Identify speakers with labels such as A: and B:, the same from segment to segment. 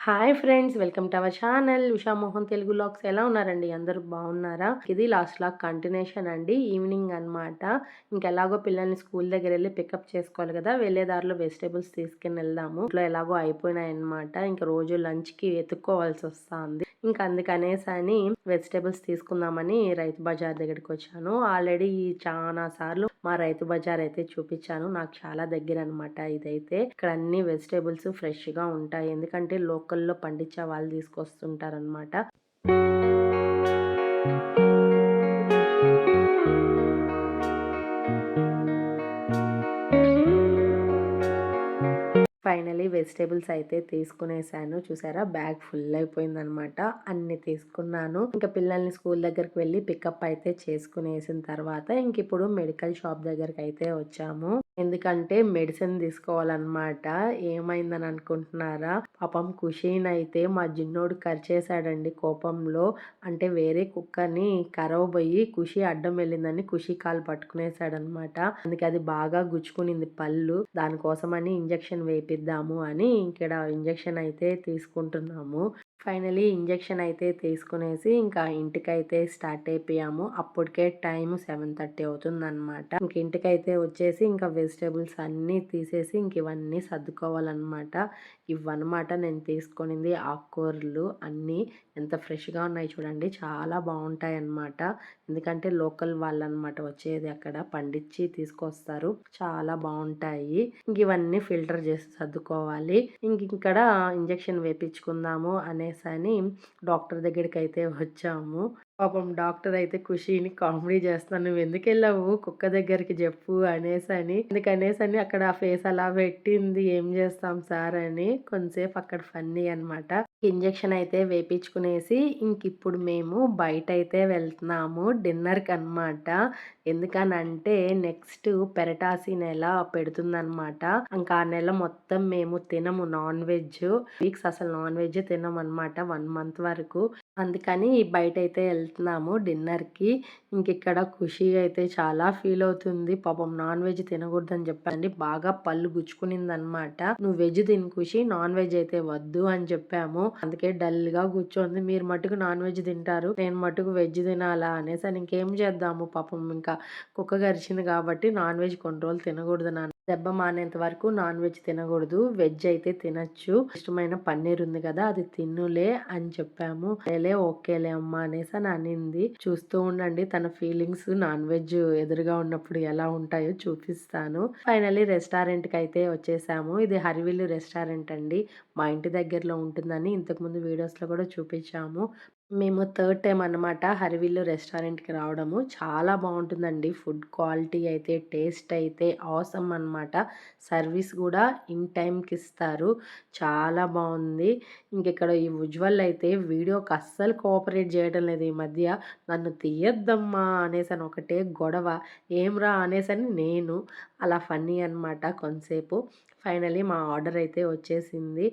A: Hi friends, welcome to our channel Usha Mohan Telugu vlogs. ఎలా ఉన్నారండి? అందరూ బాగున్నారా? ఇది లాస్ట్ లాగ్ కంటిన్యూషన్ అండి. ఈవినింగ్ అనమాట. ఇంకెలాగో పిల్లల్ని స్కూల్ దగ్గర వెళ్ళి పికప్ చేసుకోవాలి కదా, వెళ్ళే దారిలో వెజిటేబుల్స్ తీసుకుని వెళ్దాము. ఇంట్లో ఎలాగో అయిపోయినాయి అనమాట. ఇంకా రోజు లంచ్కి ఎత్తుక్కోవాల్సి వస్తుంది. ఇంకా అందుకనేసి అని వెజిటేబుల్స్ తీసుకుందామని రైతు బజార్ దగ్గరికి వచ్చాను. ఆల్రెడీ చాలా సార్లు మా రైతు బజార్ అయితే చూపించాను. నాకు చాలా దగ్గర అనమాట ఇదైతే. ఇక్కడ అన్ని వెజిటేబుల్స్ ఫ్రెష్ గా ఉంటాయి, ఎందుకంటే లోకల్లో పండించే వాళ్ళు తీసుకొస్తుంటారనమాట. ఫైనలీ వెజిటేబుల్స్ అయితే తీసుకునేసాను. చూసారా, బ్యాగ్ ఫుల్ అయిపోయిందనమాట. అన్ని తీసుకున్నాను. ఇంకా పిల్లల్ని స్కూల్ దగ్గరికి వెళ్ళి పికప్ అయితే చేసుకునేసిన తర్వాత ఇంక ఇప్పుడు మెడికల్ షాప్ దగ్గరికి అయితే వచ్చాము. ఎందుకంటే మెడిసిన్ తీసుకోవాలన్నమాట. ఏమైందని అనుకుంటున్నారా? పాపం ఖుషీని అయితే మా జిన్నోడు కరిచేశాడండి కోపంలో. అంటే వేరే కుక్కని కరవబోయి ఖుషి అడ్డం వెళ్ళిందని ఖుషి కాలు పట్టుకునేసాడనమాట. అందుకే అది బాగా గుచ్చుకునింది పళ్ళు. దానికోసమని ఇంజెక్షన్ వేపిద్దాము అని ఇక్కడ ఇంజెక్షన్ అయితే తీసుకుంటున్నాము. ఫైనలీ ఇంజెక్షన్ అయితే తీసుకునేసి ఇంకా ఇంటికైతే స్టార్ట్ అయిపోయాము. అప్పటికే టైం 7:30 అవుతుందన్నమాట. ఇంక ఇంటికైతే వచ్చేసి ఇంకా వెజిటేబుల్స్ అన్నీ తీసేసి ఇంక ఇవన్నీ సర్దుకోవాలన్నమాట. ఇవన్నమాట నేను తీసుకునింది. ఆకుకూరలు అన్నీ ఎంత ఫ్రెష్గా ఉన్నాయి చూడండి, చాలా బాగుంటాయి అన్నమాట. ఎందుకంటే లోకల్ వాళ్ళనమాట వచ్చేది, అక్కడ పండించి తీసుకొస్తారు, చాలా బాగుంటాయి. ఇంక ఇవన్నీ ఫిల్టర్ చేసి సర్దుకోవాలి. ఇక్కడ ఇంజెక్షన్ వేపించుకుందాము అనేసి డాక్టర్ దగ్గరికి అయితే వచ్చాము. పాపం డాక్టర్ అయితే ఖుషిని కామెడీ చేస్తాను, నువ్వు ఎందుకు వెళ్ళావు కుక్క దగ్గరికి చెప్పు అందుకనేసని అక్కడ ఫేస్ అలా పెట్టింది. ఏం చేస్తాం సార్ అని కొంతసేపు అక్కడ ఫన్నీ అనమాట. ఇంజెక్షన్ అయితే వేపించుకునేసి ఇంక ఇప్పుడు మేము బయట అయితే వెళ్తున్నాము డిన్నర్కి అనమాట. ఎందుకనంటే నెక్స్ట్ పెరటాసి నెల పెడుతుందనమాట. ఇంకా ఆ నెల మొత్తం మేము తినము నాన్ వెజ్. వీక్స్ అసలు నాన్ వెజ్ తినము అనమాట 1 మంత్ వరకు. అందుకని బయట అయితే వెళ్తున్నాము డిన్నర్కి. ఇక్కడ ఖుషి అయితే చాలా ఫీల్ అవుతుంది. పాపం నాన్ వెజ్ తినకూడదని చెప్పండి, బాగా పళ్ళు గుచ్చుకునింది అనమాట. నువ్వు వెజ్ తిని ఖుషి, నాన్ వెజ్ అయితే వద్దు అని చెప్పాము. అందుకే డల్ గా కూర్చోంది. మీరు మటుకు నాన్ వెజ్ తింటారు, నేను మటుకు వెజ్ తినాలా అనేసి ఇంకేం చేద్దాము. పాపం ఇంకా కుక్క గరిచింది కాబట్టి నాన్ వెజ్ కొన్ని రోజులు తినకూడదు నాన్న, దెబ్బ మానేంత వరకు నాన్ వెజ్ తినకూడదు, వెజ్ అయితే తినచ్చు, ఇష్టమైన పన్నీర్ ఉంది కదా అది తిన్నులే అని చెప్పాము. ఓకేలే అమ్మా అనేసి అనింది. చూస్తూ ఉండండి తన ఫీలింగ్స్ నాన్ వెజ్ ఎదురుగా ఉన్నప్పుడు ఎలా ఉంటాయో చూపిస్తాను. ఫైనలీ రెస్టారెంట్ కి అయితే వచ్చేసాము. ఇది హరివిల్లు రెస్టారెంట్ అండి, మా ఇంటి దగ్గరలో ఉంటుందని ఇంతకు ముందు వీడియోస్ లో కూడా చూపించాము. మేము థర్డ్ టైం అన్నమాట హరివిల్లు రెస్టారెంట్కి రావడము. చాలా బాగుంటుందండి, ఫుడ్ క్వాలిటీ అయితే, టేస్ట్ అయితే ఆసమ్ అనమాట. సర్వీస్ కూడా ఇన్ టైంకి ఇస్తారు, చాలా బాగుంది. ఇక్కడ ఈ ఉజ్వల్ అయితే వీడియోకి అస్సలు కోఆపరేట్ చేయడం లేదు ఈ మధ్య. నన్ను తీయద్దమ్మా అనేసి ఒకటే గొడవ, ఏమ్రా అనేసి నేను అలా ఫన్నీ అనమాట కొంతసేపు. ఫైనలీ మా ఆర్డర్ అయితే వచ్చేసింది.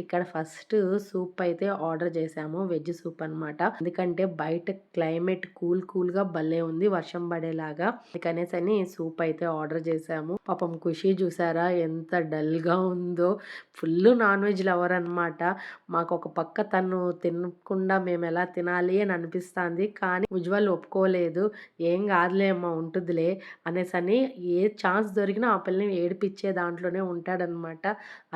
A: ఇక్కడ ఫస్ట్ సూప్ అయితే ఆర్డర్ చేసాము, వెజ్ సూప్ అనమాట. ఎందుకంటే బయట క్లైమేట్ కూల్గా భలే ఉంది, వర్షం పడేలాగా. అందుకనేసని సూప్ అయితే ఆర్డర్ చేసాము. పాపం ఖుషి చూసారా ఎంత డల్ గా ఉందో, ఫుల్ నాన్ వెజ్ లవర్ అనమాట. మాకు ఒక పక్క తను తినకుండా మేము ఎలా తినాలి అని అనిపిస్తుంది, కానీ ఉజ్వల్ ఒప్పుకోలేదు. ఏం కాదులే అమ్మా ఉంటుందిలే అనేసని ఏ ఛాన్స్ దొరికినా ఆ పిల్లని ఏడిపించే దాంట్లోనే ఉంటాడనమాట.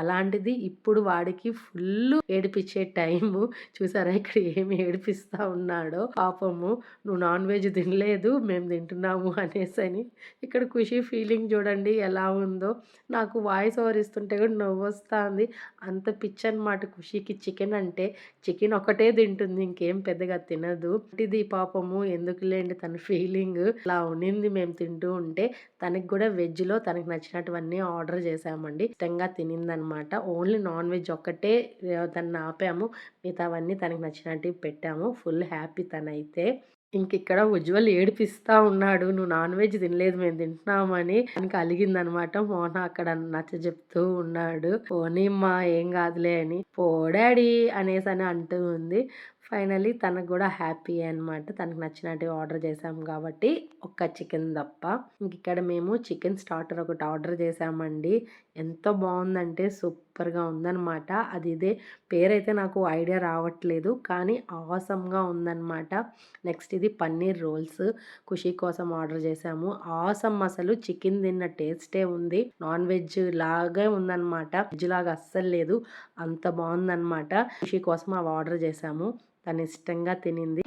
A: అలాంటిది ఇప్పుడు వాడికి ఫుల్ ఏడిపించే టైము. చూసారా ఇక్కడ ఏమి ఏడిపిస్తా ఉన్నాడో. పాపము, నువ్వు నాన్ వెజ్ తినలేదు మేము తింటున్నాము అనేసి ఇక్కడ ఖుషి ఫీలింగ్ చూడండి ఎలా ఉందో. నాకు వాయిస్ ఓవర్ ఇస్తుంటే కూడా నవ్వు వస్తుంది, అంత పిచ్చి అనమాట ఖుషికి. చికెన్ అంటే చికెన్ ఒకటే తింటుంది, ఇంకేం పెద్దగా తినదు. ఇది పాపము ఎందుకులేండి తన ఫీలింగ్ అలా ఉనింది. మేము తింటూ ఉంటే తనకి కూడా వెజ్ లో తనకి నచ్చినటువన్నీ ఆర్డర్ చేసామండి. ఇష్టంగా తినిందనమాట. ఓన్లీ నాన్ వెజ్ ఒక్కటే తను ఆపాము, మిగతావన్నీ తనకి నచ్చినట్టు పెట్టాము. ఫుల్ హ్యాపీ తనైతే. ఇక్కడ ఉజ్వల్ ఏడిపిస్తా ఉన్నాడు, నువ్వు నాన్ వెజ్ తినలేదు మేము తింటున్నామని. తనకి అలిగిందనమాట. మోహన అక్కడ నచ్చ చెప్తూ ఉన్నాడు, పోనీమ్మా ఏం కాదులే అని. పో డాడీ అనేసి అంటూ ఉంది. ఫైనలీ తనకు కూడా హ్యాపీ అనమాట, తనకు నచ్చినట్టు ఆర్డర్ చేసాం కాబట్టి, ఒక్క చికెన్ తప్ప. ఇక్కడ మేము చికెన్ స్టార్టర్ ఒకటి ఆర్డర్ చేసామండి. ఎంత బాగుందంటే సూపర్ సూపర్‌గా ఉందనమాట. అది ఇదే పేరైతే నాకు ఐడియా రావట్లేదు. కానీ ఆసమ్‌గా ఉందనమాట. నెక్స్ట్ ఇది పన్నీర్ రోల్స్ ఖుషి కోసం ఆర్డర్ చేశాము. ఆసమ్ అసలు చికెన్ తిన్న టేస్టే ఉంది. నాన్ వెజ్ లాగే ఉందనమాట. వెజ్ లాగా అస్సలు లేదు. అంత బావుందనమాట. ఖుషి కోసం అవి ఆర్డర్ చేశాము. తను ఇష్టంగా తినింది.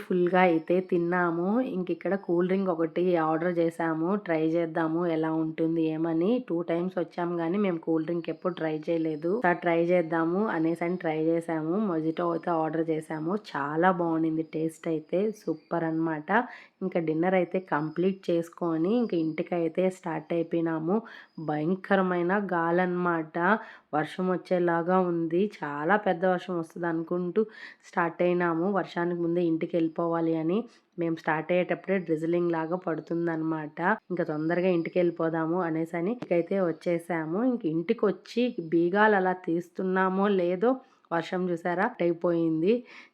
A: ఫుల్‌గా అయితే తిన్నాము. ఇంకిక్కడ కూల్ డ్రింక్ ఒకటి ఆర్డర్ చేశాము. ట్రై చేద్దాము ఎలా ఉంటుంది ఏమని. 2 టైమ్స్ వచ్చాము గానీ మేము కూల్ డ్రింక్ ఎప్పుడు ట్రై చేయలేదు. ఒకసారి ట్రై చేద్దాము అనేసని ట్రై చేశాము. మొజిటో అయితే ఆర్డర్ చేశాము. చాలా బాగుండింది టేస్ట్ అయితే. సూపర్ అనమాట. ఇంకా డిన్నర్ అయితే కంప్లీట్ చేసుకొని ఇంక ఇంటికైతే స్టార్ట్ అయిపోయినాము. భయంకరమైన గాలన్నమాట. వర్షం వచ్చేలాగా ఉంది. చాలా పెద్ద వర్షం వస్తది అనుకుంటూ స్టార్ట్ అయినాము. వర్షానికి ముందే ఇంటికి వెళ్ళిపోవాలి అని. మేము స్టార్ట్ అయ్యేటప్పుడే డ్రిజిలింగ్ లాగా పడుతుందనమాట. ఇంకా తొందరగా ఇంటికి వెళ్ళిపోదాము అనేసని ఇంకైతే వచ్చేసాము. ఇంక ఇంటికి వచ్చి బీగాలు అలా తీస్తున్నామో లేదో వర్షం చూసారా అయిపోయింది.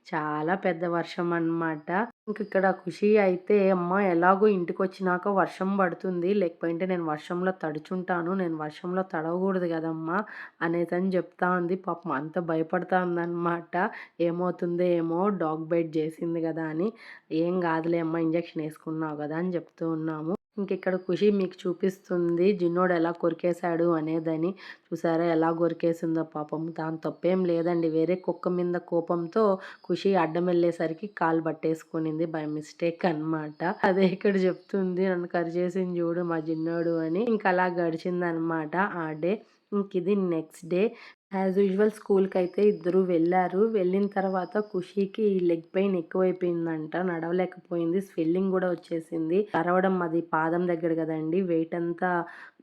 A: చాలా పెద్ద వర్షం అన్నమాట. ఇంక ఇక్కడ ఖుషి అయితే అమ్మ ఎలాగో ఇంటికి వచ్చినాక వర్షం పడుతుంది, లేకపోయింటే నేను వర్షంలో తడుచుంటాను, నేను వర్షంలో తడవకూడదు కదమ్మా అనేసి చెప్తా ఉంది. పాపం అంత భయపడతా ఉందన్నమాట. ఏమవుతుందో ఏమో డాగ్ బైట్ చేసింది కదా అని. ఏం కాదులే అమ్మ ఇంజెక్షన్ వేసుకున్నావు కదా అని చెప్తూ ఉన్నాము. ఇంకిక్కడ ఖుషి మీకు చూపిస్తుంది జిన్నోడు ఎలా కొరికేశాడు అనేదని. చూసారా ఎలా కొరికేసిందో పాపం. దాని తప్పేం లేదండి. వేరే కుక్క మీద కోపంతో ఖుషి అడ్డం వెళ్ళేసరికి కాలు పట్టేసుకునింది బై మిస్టేక్ అనమాట. అదే ఇక్కడ చెప్తుంది నన్ను కరిచేసింది చూడు మా జిన్నోడు అని. ఇంక అలా గడిచిందనమాట ఆ డే. ఇంక ఇది నెక్స్ట్ డే. యాజ్ యూజువల్ స్కూల్కి అయితే ఇద్దరు వెళ్ళారు. వెళ్ళిన తర్వాత ఖుషికి లెగ్ పెయిన్ ఎక్కువైపోయిందంట. నడవలేకపోయింది. స్వెల్లింగ్ కూడా వచ్చేసింది. అరవడం అది పాదం దగ్గర కదండి. వెయిట్ అంతా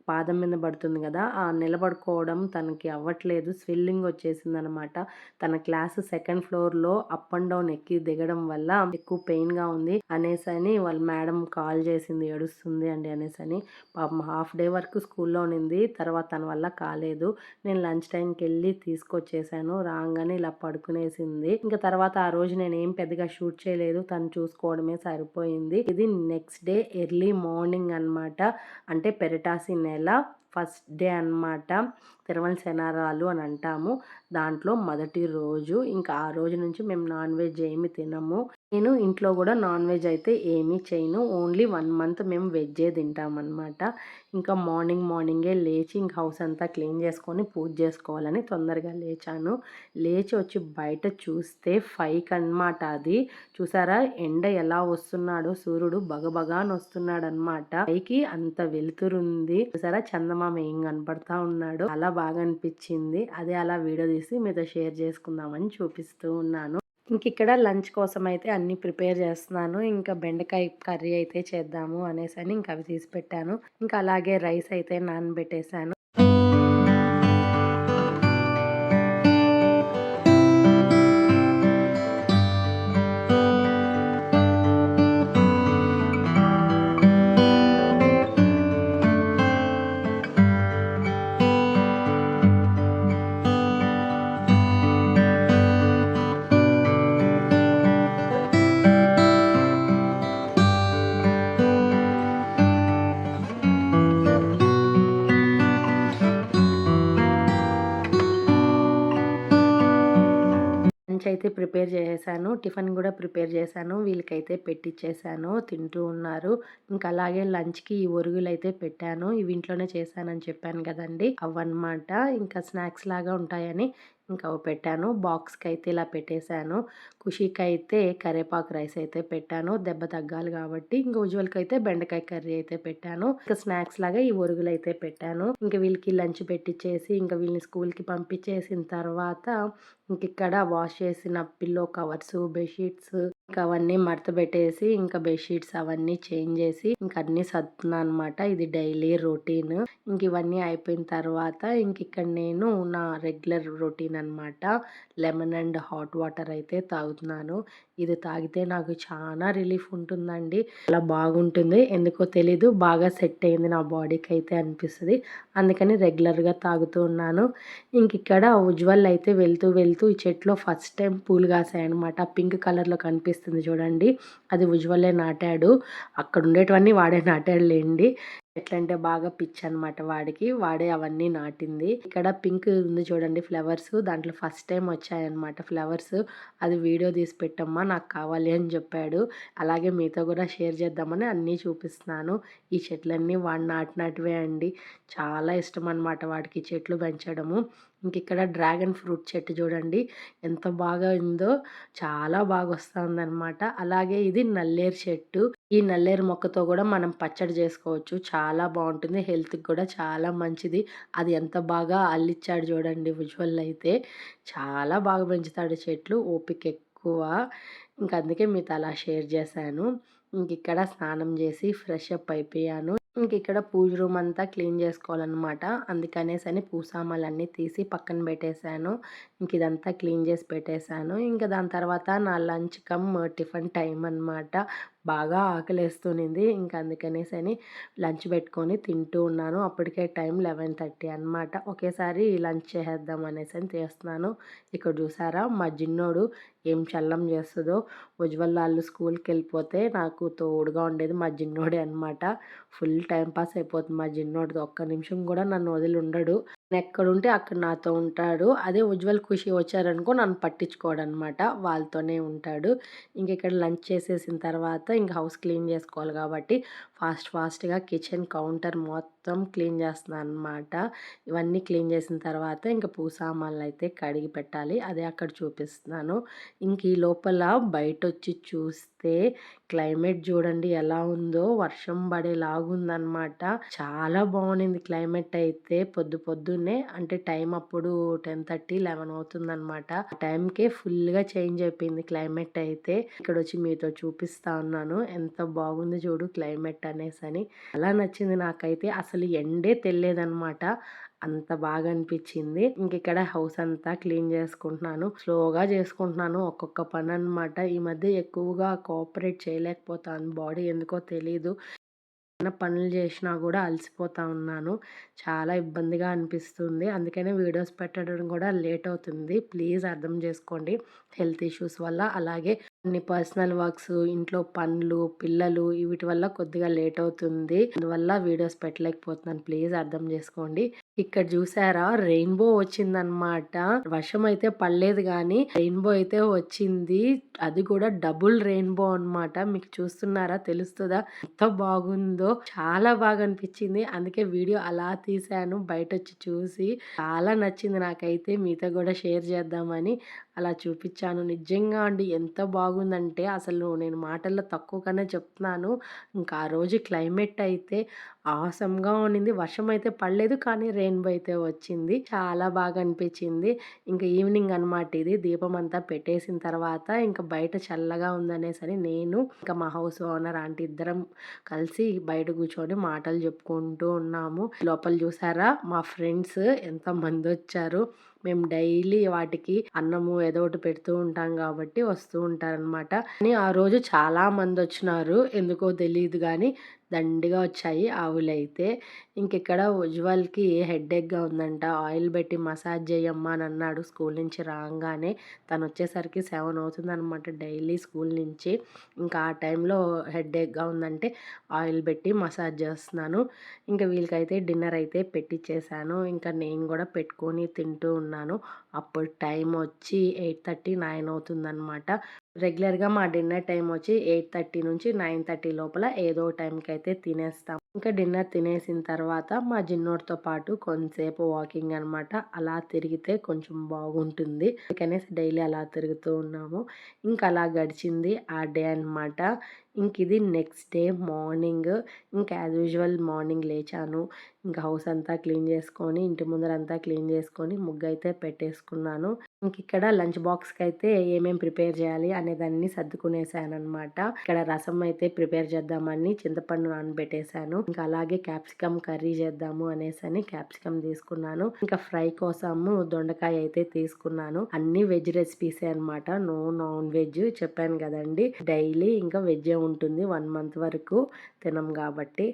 A: పాదం మీద పడుతుంది కదా. ఆ నిలబడుకోవడం తనకి అవ్వట్లేదు. స్వెల్లింగ్ వచ్చేసింది అనమాట. తన క్లాస్ సెకండ్ ఫ్లోర్లో అప్ అండ్ డౌన్ ఎక్కి దిగడం వల్ల ఎక్కువ పెయిన్గా ఉంది అనేసని వాళ్ళ మేడం కాల్ చేసింది. ఏడుస్తుంది అండి అనేసని. పాపం హాఫ్ డే వరకు స్కూల్లో ఉన్నింది. తర్వాత తన వల్ల కాలేదు. నేను లంచ్ టైంకి వెళ్ళి తీసుకొచ్చేసాను. రాగానే ఇలా పడుకునేసింది. ఇంకా తర్వాత ఆ రోజు నేను ఏం పెద్దగా షూట్ చేయలేదు. తను చూసుకోవడమే సరిపోయింది. ఇది నెక్స్ట్ డే ఎర్లీ మార్నింగ్ అనమాట. అంటే పెరటాసి నెల ఫస్ట్ డే అనమాట. తిరుమల శనారాలు అని అంటాము. దాంట్లో మొదటి రోజు. ఇంకా ఆ రోజు నుంచి మేము నాన్ వెజ్ ఏమి తినము. నేను ఇంట్లో కూడా నాన్ వెజ్ అయితే ఏమీ చేయను. ఓన్లీ 1 మంత్ మేము వెజ్జే తింటామన్నమాట. ఇంకా మార్నింగే లేచి ఇంక హౌస్ అంతా క్లీన్ చేసుకొని పూజ చేసుకోవాలని తొందరగా లేచాను. లేచి వచ్చి బయట చూస్తే 5కి అనమాట అది. చూసారా ఎండ ఎలా వస్తున్నాడో, సూర్యుడు బగబగా అని వస్తున్నాడు అనమాట. పైకి అంత వెలుతురుంది. చూసారా చందమామ ఏం కనపడతా ఉన్నాడు. అలా బాగా అనిపించింది. అదే అలా వీడియో తీసి మీతో షేర్ చేసుకుందామని చూపిస్తూ ఉన్నాను. ఇంక ఇక్కడ లంచ్ కోసం అయితే అన్ని ప్రిపేర్ చేస్తున్నాను. ఇంకా బెండకాయ కర్రీ అయితే చేద్దాము అనేసని ఇంకా అవి తీసి పెట్టాను. ఇంకా అలాగే రైస్ అయితే నానబెట్టేశాను. లంచ్ అయితే ప్రిపేర్ చేసేసాను. టిఫిన్ కూడా ప్రిపేర్ చేశాను. వీళ్ళకైతే పెట్టిచ్చేసాను. తింటూ ఉన్నారు. ఇంకా అలాగే లంచ్‌కి ఈ ఒరుగులైతే పెట్టాను. ఇవి ఇంట్లోనే చేశానని చెప్పాను కదండీ! అవన్నమాట. ఇంకా స్నాక్స్ లాగా ఉంటాయని ఇంకా అవి పెట్టాను. బాక్స్‌కి అయితే ఇలా పెట్టేశాను. ఖుషీకి అయితే కరివేపాకు రైస్ అయితే పెట్టాను. దెబ్బ తగ్గాలి కాబట్టి. ఇంక ఉజ్వల్‌కి అయితే బెండకాయ కర్రీ అయితే పెట్టాను. ఇంకా స్నాక్స్ లాగా ఈ ఒరుగులు అయితే పెట్టాను. ఇంక వీళ్ళకి లంచ్ పెట్టిచ్చేసి ఇంకా వీళ్ళని స్కూల్‌కి పంపించేసిన తర్వాత ఇంకిక్కడ వాష్ చేసిన పిల్లో కవర్స్, బెడ్‌షీట్స్ ఇంకా అవన్నీ మడత పెట్టేసి ఇంకా బెడ్‌షీట్స్ అవన్నీ చేంజ్ చేసి ఇంక అన్నీ సర్దుతున్నా అనమాట. ఇది డైలీ రొటీన్. ఇంక ఇవన్నీ అయిపోయిన తర్వాత ఇంకిక్కడ నేను నా రెగ్యులర్ రొటీన్ అనమాట. లెమన్ అండ్ హాట్ వాటర్ అయితే తాగుతున్నాను. ఇది తాగితే నాకు చాలా రిలీఫ్ ఉంటుందండి. చాలా బాగుంటుంది. ఎందుకో తెలీదు బాగా సెట్ అయింది నా బాడీకి అయితే అనిపిస్తది. అందుకని రెగ్యులర్‌గా తాగుతూ ఉన్నాను. ఇంకిక్కడ ఉజ్వల్ అయితే వెళ్తూ ఈ చెట్లో ఫస్ట్ టైం పూలు కాసాయన్నమాట. పింక్ కలర్‌లో కనిపిస్తుంది చూడండి. అది ఉజ్వలే నాటాడు. అక్కడ ఉండేటివన్నీ వాడే నాటాడులేండి. ఎట్లంటే బాగా పిచ్చనమాట వాడికి. వాడే అవన్నీ నాటింది. ఇక్కడ పింక్ ఉంది చూడండి ఫ్లవర్స్. దాంట్లో ఫస్ట్ టైమ్ వచ్చాయన్నమాట ఫ్లవర్స్. అది వీడియో తీసి పెట్టమ్మా నాకు కావాలి అని చెప్పాడు. అలాగే మీతో కూడా షేర్ చేద్దామని అన్నీ చూపిస్తున్నాను. ఈ చెట్లన్నీ వాడు నాటినటివే అండి. చాలా ఇష్టం అనమాట వాడికి చెట్లు పెంచడము. ఇంకిక్కడ డ్రాగన్ ఫ్రూట్ చెట్టు చూడండి ఎంత బాగా ఉందో. చాలా బాగా వస్తుందన్నమాట. అలాగే ఇది నల్లేరు చెట్టు. ఈ నల్లేరు మొక్కతో కూడా మనం పచ్చడి చేసుకోవచ్చు. చాలా బాగుంటుంది. హెల్త్‌కి కూడా చాలా మంచిది. అది ఎంత బాగా అల్లిచ్చాడు చూడండి ఉజ్వల్ అయితే. చాలా బాగా పెంచుతాడు చెట్లు. ఓపిక ఎక్కువ. ఇంక అందుకే మీతో అలా షేర్ చేశాను. ఇంకిక్కడ స్నానం చేసి ఫ్రెష్ అప్ అయిపోయాను. ఇంకిక్కడ పూజ రూమ్ అంతా క్లీన్ చేసుకోవాలన్నమాట. అందుకనేసని పూసామాలన్నీ తీసి పక్కన పెట్టేశాను. ఇదంతా క్లీన్ చేసి పెట్టేశాను. ఇంక దాని తర్వాత నా లంచ్ కమ్ టిఫిన్ టైం అనమాట. బాగా ఆకలేస్తునింది. ఇంక అందుకనేసని లంచ్ పెట్టుకొని తింటూ ఉన్నాను. అప్పటికే టైం 11:30 అనమాట. ఒకేసారి లంచ్ చేసేద్దాం అనేసని చేస్తున్నాను. ఇక్కడ చూసారా మా జిన్నోడు ఏం చల్లం చేస్తుందో. ఉజ్వల్ వాళ్ళు స్కూల్‌కి వెళ్ళిపోతే నాకు తోడుగా ఉండేది మా జిన్నోడే అనమాట. ఫుల్ టైం పాస్ అయిపోతుంది మా జిన్నోడితో. ఒక్క నిమిషం కూడా నన్ను వదిలి ఉండడు. నేనెక్కడుంటే అక్కడ నాతో ఉంటాడు. అదే ఉజ్వల్, ఖుషి వచ్చారనుకో నన్ను పట్టించుకోడనమాట. వాళ్ళతోనే ఉంటాడు. ఇంకిక్కడ లంచ్ చేసేసిన తర్వాత ఇంక హౌస్ క్లీన్ చేసుకోవాలి కాబట్టి ఫాస్ట్‌గా కిచెన్ కౌంటర్ మొత్తం క్లీన్ చేస్తున్నాననమాట. ఇవన్నీ క్లీన్ చేసిన తర్వాత ఇంక సామాన్లయితే కడిగి పెట్టాలి. అదే అక్కడ చూపిస్తున్నాను. ఇంక ఈ లోపల బయటొచ్చి చూస్తే క్లైమేట్ చూడండి ఎలా ఉందో. వర్షం పడేలాగుందనమాట. చాలా బాగుండింది క్లైమేట్ అయితే. పొద్దున్నే అంటే టైం అప్పుడు 10:30, 11 అవుతుందనమాట. ఆ టైంకే ఫుల్‌గా చేంజ్ అయిపోయింది క్లైమేట్ అయితే. ఇక్కడొచ్చి మీతో చూపిస్తా ఉన్నాను. ఎంత బాగుంది చూడు క్లైమేట్ అనేసని. చాలా నచ్చింది నాకైతే. అసలు ఎండే తెల్లేదనమాట. అంత బాగా అనిపించింది. ఇంకిక్కడ హౌస్ అంతా క్లీన్ చేసుకుంటున్నాను. స్లోగా చేసుకుంటున్నాను ఒక్కొక్క పని అనమాట. ఈ మధ్య ఎక్కువగా కోఆపరేట్ చేయలేకపోతాను. బాడీ ఎందుకో తెలీదు. చిన్న పనులు చేసినా కూడా అలసిపోతా ఉన్నాను. చాలా ఇబ్బందిగా అనిపిస్తుంది. అందుకనే వీడియోస్ పెట్టడం కూడా లేట్ అవుతుంది. ప్లీజ్ అర్థం చేసుకోండి. హెల్త్ ఇష్యూస్ వల్ల. అలాగే కొన్ని పర్సనల్ వర్క్స్, ఇంట్లో పనులు, పిల్లలు వీటి వల్ల కొద్దిగా లేట్ అవుతుంది. అందువల్ల వీడియోస్ పెట్టలేకపోతున్నాను. ప్లీజ్ అర్థం చేసుకోండి. ఇక్కడ చూసారా రెయిన్బో వచ్చిందనమాట. వర్షం అయితే పడలేదు గానీ రెయిన్బో అయితే వచ్చింది. అది కూడా డబుల్ రెయిన్బో అనమాట. మీకు చూస్తున్నారా తెలుస్తుందా ఎంత బాగుందో. చాలా బాగా అనిపించింది. అందుకే వీడియో అలా తీశాను బయటొచ్చి చూసి. చాలా నచ్చింది నాకైతే. మీతో కూడా షేర్ చేద్దామని అలా చూపించాను. నిజంగా అండి ఎంత బాగుందంటే అసలు నేను మాటల్లో తక్కువగానే చెప్తున్నాను. ఇంకా ఆ రోజు క్లైమేట్ అయితే ఆసమ్‌గా ఉండింది. వర్షం అయితే పడలేదు కానీ రెయిన్బో అయితే వచ్చింది. చాలా బాగా అనిపించింది. ఇంక ఈవినింగ్ అనమాట ఇది. దీపం అంతా పెట్టేసిన తర్వాత ఇంక బయట చల్లగా ఉందనేసని నేను ఇంకా మా హౌస్ ఓనర్ ఆంటీ ఇద్దరం కలిసి బయట కూర్చొని మాటలు చెప్పుకుంటూ ఉన్నాము. లోపల చూసారా మా ఫ్రెండ్స్ ఎంతమందొచ్చారు. మేము డైలీ వాటికి అన్నము ఏదో ఒకటి పెడుతూ ఉంటాం కాబట్టి వస్తూ ఉంటారనమాట. కానీ ఆ రోజు చాలా మంది వచ్చినారు. ఎందుకో తెలీదు గానీ దండిగా వచ్చాయి ఆవులైతే. ఇంకిక్కడ ఉజ్వల్‌కి హెడేక్‌గా ఉందంట. ఆయిల్ పెట్టి మసాజ్ చేయమ్మా అని అన్నాడు స్కూల్ నుంచి రాంగానే. తనొచ్చేసరికి 7 అవుతుందనమాట డైలీ స్కూల్ నుంచి. ఇంకా ఆ టైంలో హెడేక్‌గా ఉందంటే ఆయిల్ పెట్టి మసాజ్ చేస్తున్నాను. ఇంకా వీళ్ళకైతే డిన్నర్ అయితే పెట్టిచ్చేసాను. ఇంకా నేను కూడా పెట్టుకొని తింటూ ఉన్నాను. అప్పుడు టైం వచ్చి 8:30, 9 అవుతుందనమాట. రెగ్యులర్‌గా మా డిన్నర్ టైం వచ్చి 8:30 నుంచి 9:30 లోపల ఏదో టైంకైతే తినేస్తాం. ఇంకా డిన్నర్ తినేసిన తర్వాత మా చిన్నోడితో పాటు కొంతసేపు వాకింగ్ అనమాట. అలా తిరిగితే కొంచెం బాగుంటుంది. అందుకనేసి డైలీ అలా తిరుగుతూ ఉన్నాము. ఇంకా అలా గడిచింది ఆ డే అనమాట. ఇది నెక్స్ట్ డే మార్నింగ్. ఇంకా యాజ్ యూజువల్ మార్నింగ్ లేచాను. ఇంకా హౌస్ అంతా క్లీన్ చేసుకొని, ఇంటి ముందరంతా క్లీన్ చేసుకొని, ముగ్గైతే పెట్టేసుకున్నాను. ఇక్కడ లంచ్ బాక్స్‌కి అయితే ఏమేం ప్రిపేర్ చేయాలి అనేదాన్ని సర్దుకునేసాననమాట. ఇక్కడ రసం అయితే ప్రిపేర్ చేద్దామని చింతపండు నానబెట్టేసాను. ఇంకా అలాగే క్యాప్సికమ్ కర్రీ చేద్దాము అనేసని క్యాప్సికమ్ తీసుకున్నాను. ఇంకా ఫ్రై కోసము దొండకాయ అయితే తీసుకున్నాను. అన్ని వెజ్ రెసిపీసే అనమాట. నో నాన్ వెజ్ చెప్పాను కదండి. డైలీ ఇంకా వెజ్జే ఉంటుంది 1 మంత్ వరకు తినం కాబట్టి.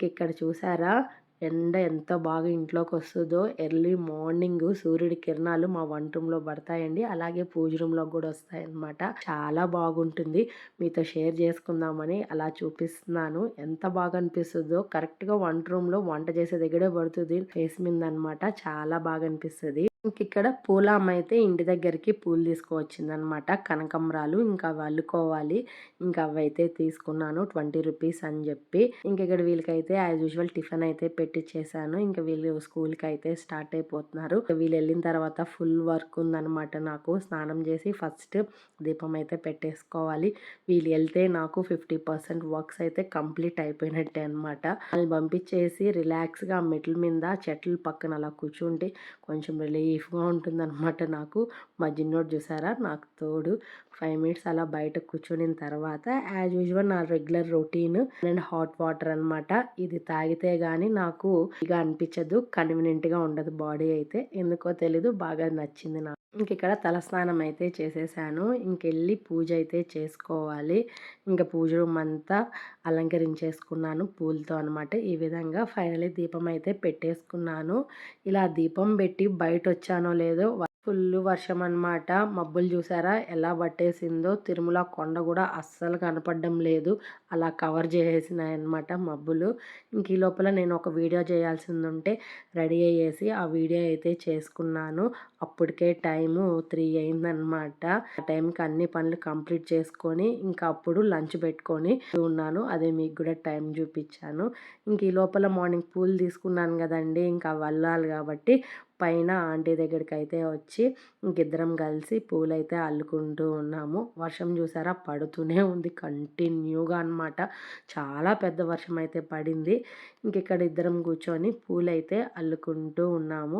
A: ఇక్కడ చూసారా ఎండ ఎంత బాగా ఇంట్లోకొస్తదో. ఎర్లీ మార్నింగ్ సూర్యుడి కిరణాలు మా వంట రూమ్‌లో పడతాయండి. అలాగే పూజ రూమ్‌లోకి గూడా వస్తాయన్నమాట. చాలా బాగుంటుంది. మీతో షేర్ చేసుకుందామని అలా చూపిస్తున్నాను. ఎంత బాగా అనిపిస్తదో. కరెక్ట్‌గా వంట రూమ్‌లో వంట చేసే దగ్గరే పడుతది ఫేస్ మీదనమాట. చాలా బాగా అనిపిస్తది. ఇక్కడ పూలమ్మ అయితే ఇంటి దగ్గరికి పూలు తీసుకువచ్చిందనమాట. కనకంబరాలు ఇంకా అవి అల్లుకోవాలి. ఇంకా అవైతే తీసుకున్నాను 20 రూపీస్ అని చెప్పి. ఇక్కడ వీళ్ళకైతే యాజ్ యూజువల్ టిఫిన్ అయితే పెట్టిచ్చేసాను. ఇంకా వీళ్ళు స్కూల్‌కి అయితే స్టార్ట్ అయిపోతున్నారు. వీళ్ళు వెళ్ళిన తర్వాత ఫుల్ వర్క్ ఉందనమాట నాకు. స్నానం చేసి ఫస్ట్ దీపం అయితే పెట్టేసుకోవాలి. వీళ్ళు వెళ్తే నాకు 50% వర్క్స్ అయితే కంప్లీట్ అయిపోయినట్టే అనమాట. వాళ్ళని పంపించేసి రిలాక్స్‌గా మెట్ల మీద చెట్ల పక్కన అలా కూర్చుంటే కొంచెం రిలీఫ్‌గా ఉంటుందనమాట నాకు. మా చిన్నోడు చూసారా నాకు తోడు 5 మినిట్స్ అలా బయట కూర్చునిన తర్వాత యాజ్ యూజువల్ నా regular routine and hot water అనమాట. ఇది తాగితే గానీ నాకు ఇక అనిపించదు. కన్వీనియంట్‌గా ఉండదు బాడీ అయితే. ఎందుకో తెలీదు బాగా నచ్చింది నాకు. ఇక్కడ తలస్నానం అయితే చేసేసాను. ఇంకెళ్ళి పూజ అయితే చేసుకోవాలి. పూజ రూమ్ అంతా అలంకరించేసుకున్నాను పూలతో అనమాట. ఈ విధంగా ఫైనల్లీ దీపం అయితే పెట్టేసుకున్నాను. ఇలా దీపం పెట్టి బయటొచ్చానో లేదో ఫుల్లు వర్షం అనమాట. మబ్బులు చూసారా ఎలా పట్టేసిందో. తిరుమల కొండ కూడా అస్సలు కనపడడం లేదు. అలా కవర్ చేసేసినాయన్నమాట మబ్బులు. ఈ లోపల నేను ఒక వీడియో చేయాల్సింది ఉంటే రెడీ అయ్యేసి ఆ వీడియో అయితే చేసుకున్నాను. అప్పటికే టైము 3 అయిందనమాట. ఆ టైంకి అన్ని పనులు కంప్లీట్ చేసుకొని అప్పుడు లంచ్ పెట్టుకొని ఉన్నాను. అదే మీకు కూడా టైం చూపించాను. ఈ లోపల మార్నింగ్ పూలు తీసుకున్నాను కదండి. అవి అల్లాలి కాబట్టి పైన ఆంటీ దగ్గరికి అయితే వచ్చి ఇద్దరం కలిసి పూలైతే అల్లుకుంటూ ఉన్నాము. వర్షం చూసారా పడుతూనే ఉంది కంటిన్యూగా అనమాట. చాలా పెద్ద వర్షం అయితే పడింది. ఇక్కడ ఇద్దరం కూర్చొని పూలైతే అల్లుకుంటూ ఉన్నాము.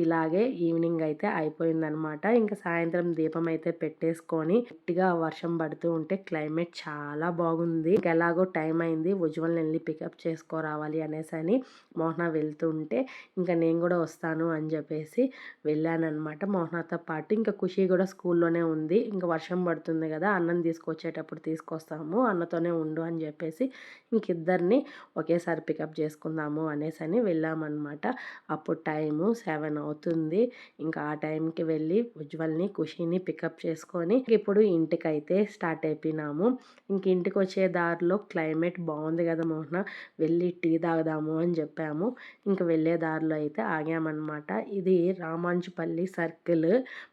A: ఇలాగే ఈవినింగ్ అయితే అయిపోయిందనమాట. సాయంత్రం దీపం అయితే పెట్టేసుకొని గట్టిగా వర్షం పడుతూ ఉంటే క్లైమేట్ చాలా బాగుంది. ఎలాగో టైం అయింది ఉజ్వల్ని వెళ్ళి పికప్ చేసుకోరావాలి అనేసని మోహన వెళ్తుంటే నేను కూడా వస్తాను అని చెప్పేసి వెళ్ళానన్నమాట మోహనాతో పాటు. ఖుషి కూడా స్కూల్లోనే ఉంది. వర్షం పడుతుంది కదా అన్నం తీసుకొచ్చేటప్పుడు తీసుకొస్తాము అన్నతోనే ఉండు అని చెప్పేసి ఇద్దరిని ఒకేసారి పికప్ చేసుకుందాము అనేసని వెళ్ళామన్నమాట. అప్పుడు టైము 7 అవుతుంది. ఆ టైంకి వెళ్ళి ఉజ్వల్ని ఖుషిని పికప్ చేసుకొని ఇప్పుడు ఇంటికైతే స్టార్ట్ అయిపోయినాము. ఇంటికి వచ్చే దారిలో క్లైమేట్ బాగుంది కదా మోహన వెళ్ళి టీ తాగదాము అని చెప్పాము. వెళ్ళే దారిలో అయితే ఆగామన్నమాట. ఇది రామాంచుపల్లి సర్కిల్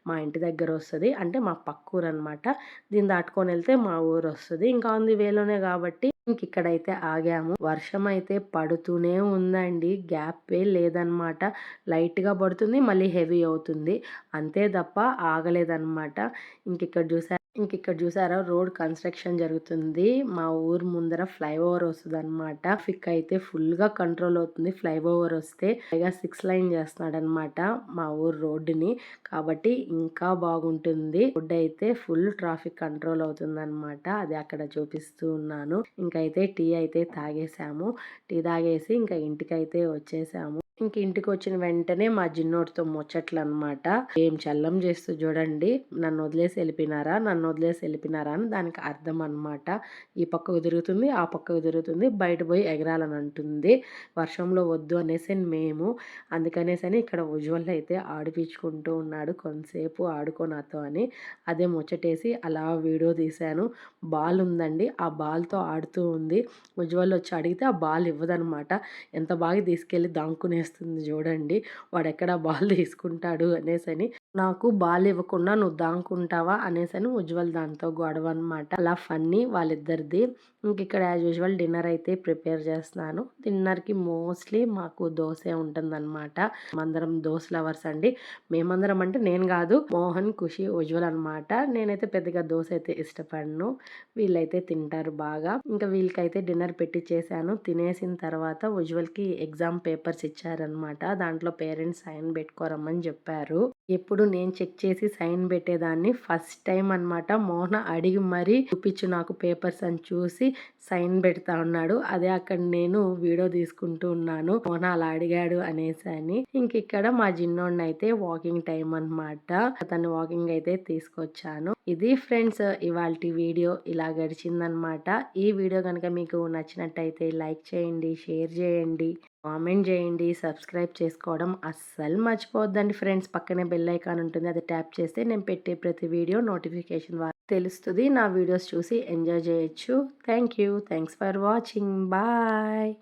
A: మా ఇంటి దగ్గర వస్తుంది. అంటే మా పక్క ఊరు అనమాట. దీన్ని దాటుకొని వెళ్తే మా ఊరు వస్తుంది. ఆన్ ది వేలోనే కాబట్టి ఇక్కడైతే ఆగాము. వర్షం అయితే పడుతూనే ఉందండి. గ్యాపే లేదనమాట. లైట్గా పడుతుంది మళ్ళీ హెవీ అవుతుంది అంతే తప్ప ఆగలేదన్నమాట. ఇక్కడ చూసారా రోడ్ కన్స్ట్రక్షన్ జరుగుతుంది. మా ఊరు ముందర ఫ్లైఓవర్ వస్తుంది అనమాట. ట్రాఫిక్ అయితే ఫుల్ గా కంట్రోల్ అవుతుంది ఫ్లైఓవర్ వస్తే. పైగా 6 లైన్ చేస్తున్నాడు అనమాట మా ఊరు రోడ్డుని. కాబట్టి ఇంకా బాగుంటుంది. రోడ్ అయితే ఫుల్ ట్రాఫిక్ కంట్రోల్ అవుతుంది అనమాట. అది అక్కడ చూపిస్తూ ఉన్నాను. అయితే టీ అయితే తాగేసాము. టీ తాగేసి ఇంటికైతే వచ్చేసాము. ఇంటికి వచ్చిన వెంటనే మా జిన్నోడితో ముచ్చట్లు అనమాట. ఏం చల్లం చేస్తూ చూడండి నన్ను వదిలేసి వెళ్ళిపోయినారా అని దానికి అర్థం అనమాట. ఈ పక్కకు తిరుగుతుంది ఆ పక్కకు తిరుగుతుంది బయట పోయి ఎగరాలని అంటుంది. వర్షంలో వద్దు అనేసి మేము అందుకనేసని ఇక్కడ ఉజ్వల్ అయితే ఆడిపించుకుంటూ ఉన్నాడు. కొంతసేపు ఆడుకో నాతో అని అదే ముచ్చటేసి అలా వీడియో తీశాను. బాల్ ఉందండి ఆ బాల్తో ఆడుతూ ఉంది. ఉజ్వల్ వచ్చి అడిగితే ఆ బాల్ ఇవ్వదనమాట. ఎంత బాగా తీసుకెళ్ళి దాంకునే భయమేస్తుంది చూడండి. వాడెక్కడ బాల్ తీసుకుంటాడు అనేసని. నాకు బాల్ ఇవ్వకుండా నువ్వు దాంకుంటావా అనేసని ఉజ్వల్ దాంతో గొడవ అనమాట. అలా ఫన్నీ వాళ్ళిద్దరిది. ఇక్కడ యాజ్ యూజువల్ డిన్నర్ అయితే ప్రిపేర్ చేస్తున్నాను. డిన్నర్‌కి మోస్ట్‌లీ మాకు దోసే ఉంటుందనమాట. మేమందరం దోస లవర్స్ అండి. మేమందరం అంటే నేను కాదు, మోహన్, ఖుషి, ఉజ్వల్ అనమాట. నేనైతే పెద్దగా దోస అయితే ఇష్టపడను. వీళ్ళైతే తింటారు బాగా. ఇంకా వీళ్ళకైతే డిన్నర్ పెట్టిచ్చేసాను. తినేసిన తర్వాత ఉజ్వల్‌కి ఎగ్జామ్ పేపర్స్ ఇచ్చారనమాట. దాంట్లో పేరెంట్స్ సైన్ పెట్టుకోరమ్మని చెప్పారు. ఎప్పుడు నేను చెక్ చేసి సైన్ పెట్టేదాన్ని. ఫస్ట్ టైం అనమాట మోహన అడిగి మరీ చూపించు నాకు పేపర్స్ అని చూసి సైన్ పెడతా ఉన్నాడు. అదే అక్కడ నేను వీడియో తీసుకుంటూ ఉన్నాను. మోహన అలా అడిగాడు అనేసి. ఇక్కడ మా జిన్నోడిని అయితే వాకింగ్ టైం అనమాట. తను వాకింగ్ అయితే తీసుకొచ్చాను. ఇది ఫ్రెండ్స్ ఇవాల్టి వీడియో ఇలా గడిచిందనమాట. ఈ వీడియో కనుక మీకు నచ్చినట్టయితే లైక్ చేయండి, షేర్ చేయండి, కామెంట్ చేయండి, సబ్స్క్రైబ్ చేసుకోవడం అస్సలు మర్చిపోవద్దండి ఫ్రెండ్స్. పక్కనే బెల్ ఐకాన్ ఉంటుంది, అది ట్యాప్ చేస్తే నేను పెట్టే ప్రతి వీడియో నోటిఫికేషన్ ద్వారా తెలుస్తుంది. నా వీడియోస్ చూసి ఎంజాయ్ చేయొచ్చు. Thanks for watching. బాయ్.